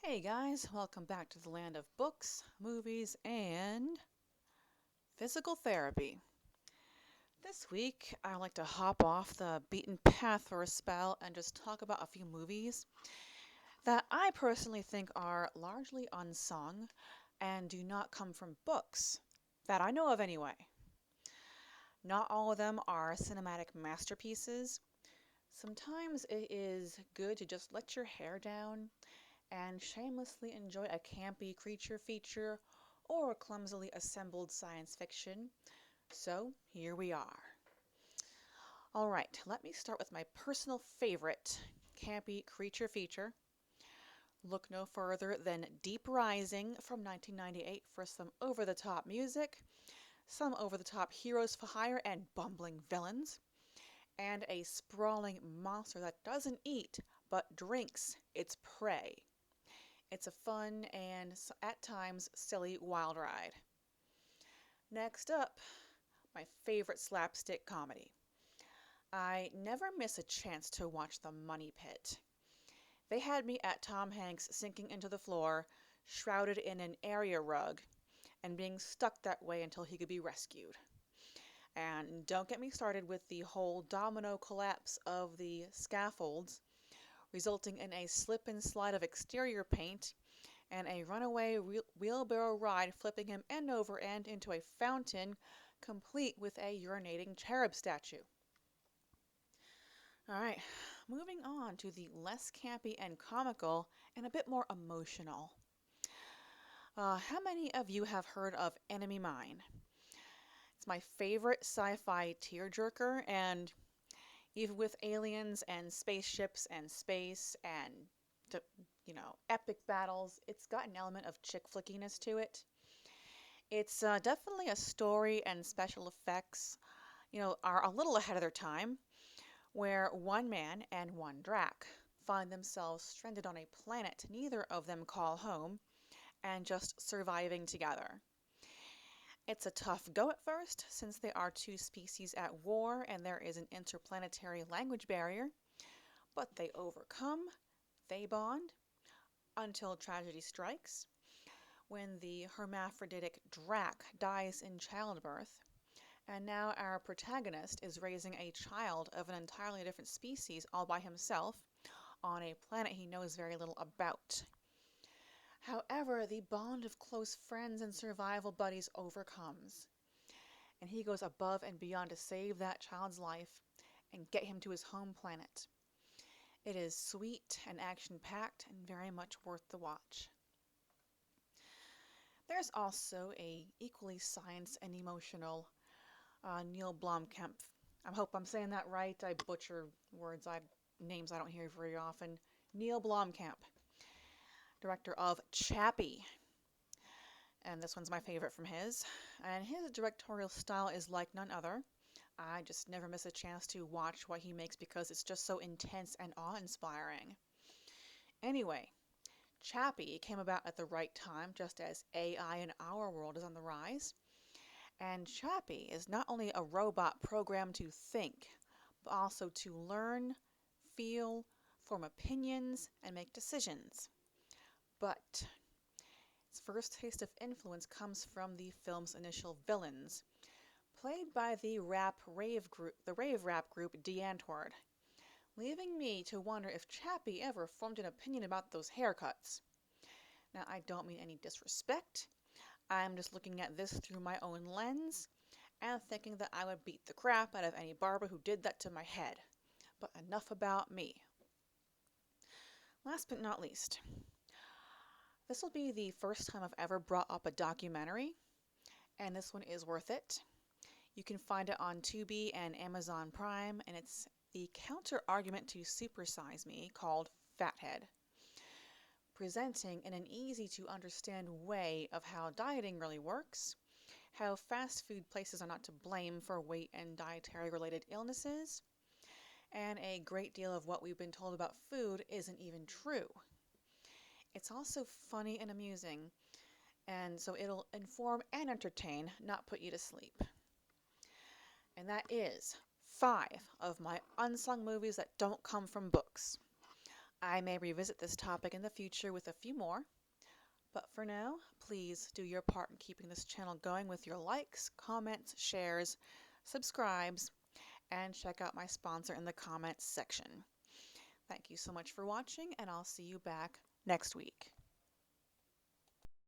Hey guys, welcome back to the land of books, movies, and physical therapy. This week, I like to hop off the beaten path for a spell and just talk about a few movies that I personally think are largely unsung and do not come from books, that I know of anyway. Not all of them are cinematic masterpieces. Sometimes it is good to just let your hair down and shamelessly enjoy a campy creature feature or a clumsily assembled science fiction. So here we are. Alright, let me start with my personal favorite campy creature feature. Look no further than Deep Rising from 1998 for some over-the-top music, some over-the-top heroes for hire and bumbling villains, and a sprawling monster that doesn't eat but drinks its prey. It's a fun and at times silly wild ride. Next up, my favorite slapstick comedy. I never miss a chance to watch The Money Pit. They had me at Tom Hanks sinking into the floor, shrouded in an area rug, and being stuck that way until he could be rescued. And don't get me started with the whole domino collapse of the scaffolds, resulting in a slip and slide of exterior paint and a runaway wheelbarrow ride flipping him end over end into a fountain, complete with a urinating cherub statue. Alright, moving on to the less campy and comical and a bit more emotional. How many of you have heard of Enemy Mine? It's my favorite sci-fi tearjerker, and even with aliens and spaceships and space and epic battles, it's got an element of chick flickiness to it. It's definitely a story and special effects, are a little ahead of their time, where one man and one drac find themselves stranded on a planet neither of them call home and just surviving together. It's a tough go at first, since they are two species at war and there is an interplanetary language barrier, but they overcome, they bond, until tragedy strikes, when the hermaphroditic drac dies in childbirth, and now our protagonist is raising a child of an entirely different species all by himself on a planet he knows very little about. However, the bond of close friends and survival buddies overcomes, and he goes above and beyond to save that child's life and get him to his home planet. It is sweet and action-packed and very much worth the watch. There's also a equally science and emotional Neil Blomkamp. I hope I'm saying that right. I butcher names I don't hear very often. Neil Blomkamp, director of Chappie. And this one's my favorite from his. And his directorial style is like none other. I just never miss a chance to watch what he makes because it's just so intense and awe-inspiring. Anyway, Chappie came about at the right time, just as AI in our world is on the rise. And Chappie is not only a robot programmed to think, but also to learn, feel, form opinions, and make decisions. But its first taste of influence comes from the film's initial villains, played by the rave rap group DeAntword, leaving me to wonder if Chappie ever formed an opinion about those haircuts. Now, I don't mean any disrespect. I'm just looking at this through my own lens and thinking that I would beat the crap out of any barber who did that to my head. But enough about me. Last but not least, this will be the first time I've ever brought up a documentary, and this one is worth it. You can find it on Tubi and Amazon Prime, and it's the counter-argument to Super Size Me called Fathead, presenting in an easy-to-understand way of how dieting really works, how fast food places are not to blame for weight and dietary-related illnesses, and a great deal of what we've been told about food isn't even true. It's also funny and amusing, and so it'll inform and entertain, not put you to sleep. And that is 5 of my unsung movies that don't come from books. I may revisit this topic in the future with a few more, but for now, please do your part in keeping this channel going with your likes, comments, shares, subscribes, and check out my sponsor in the comments section. Thank you so much for watching, and I'll see you back next week.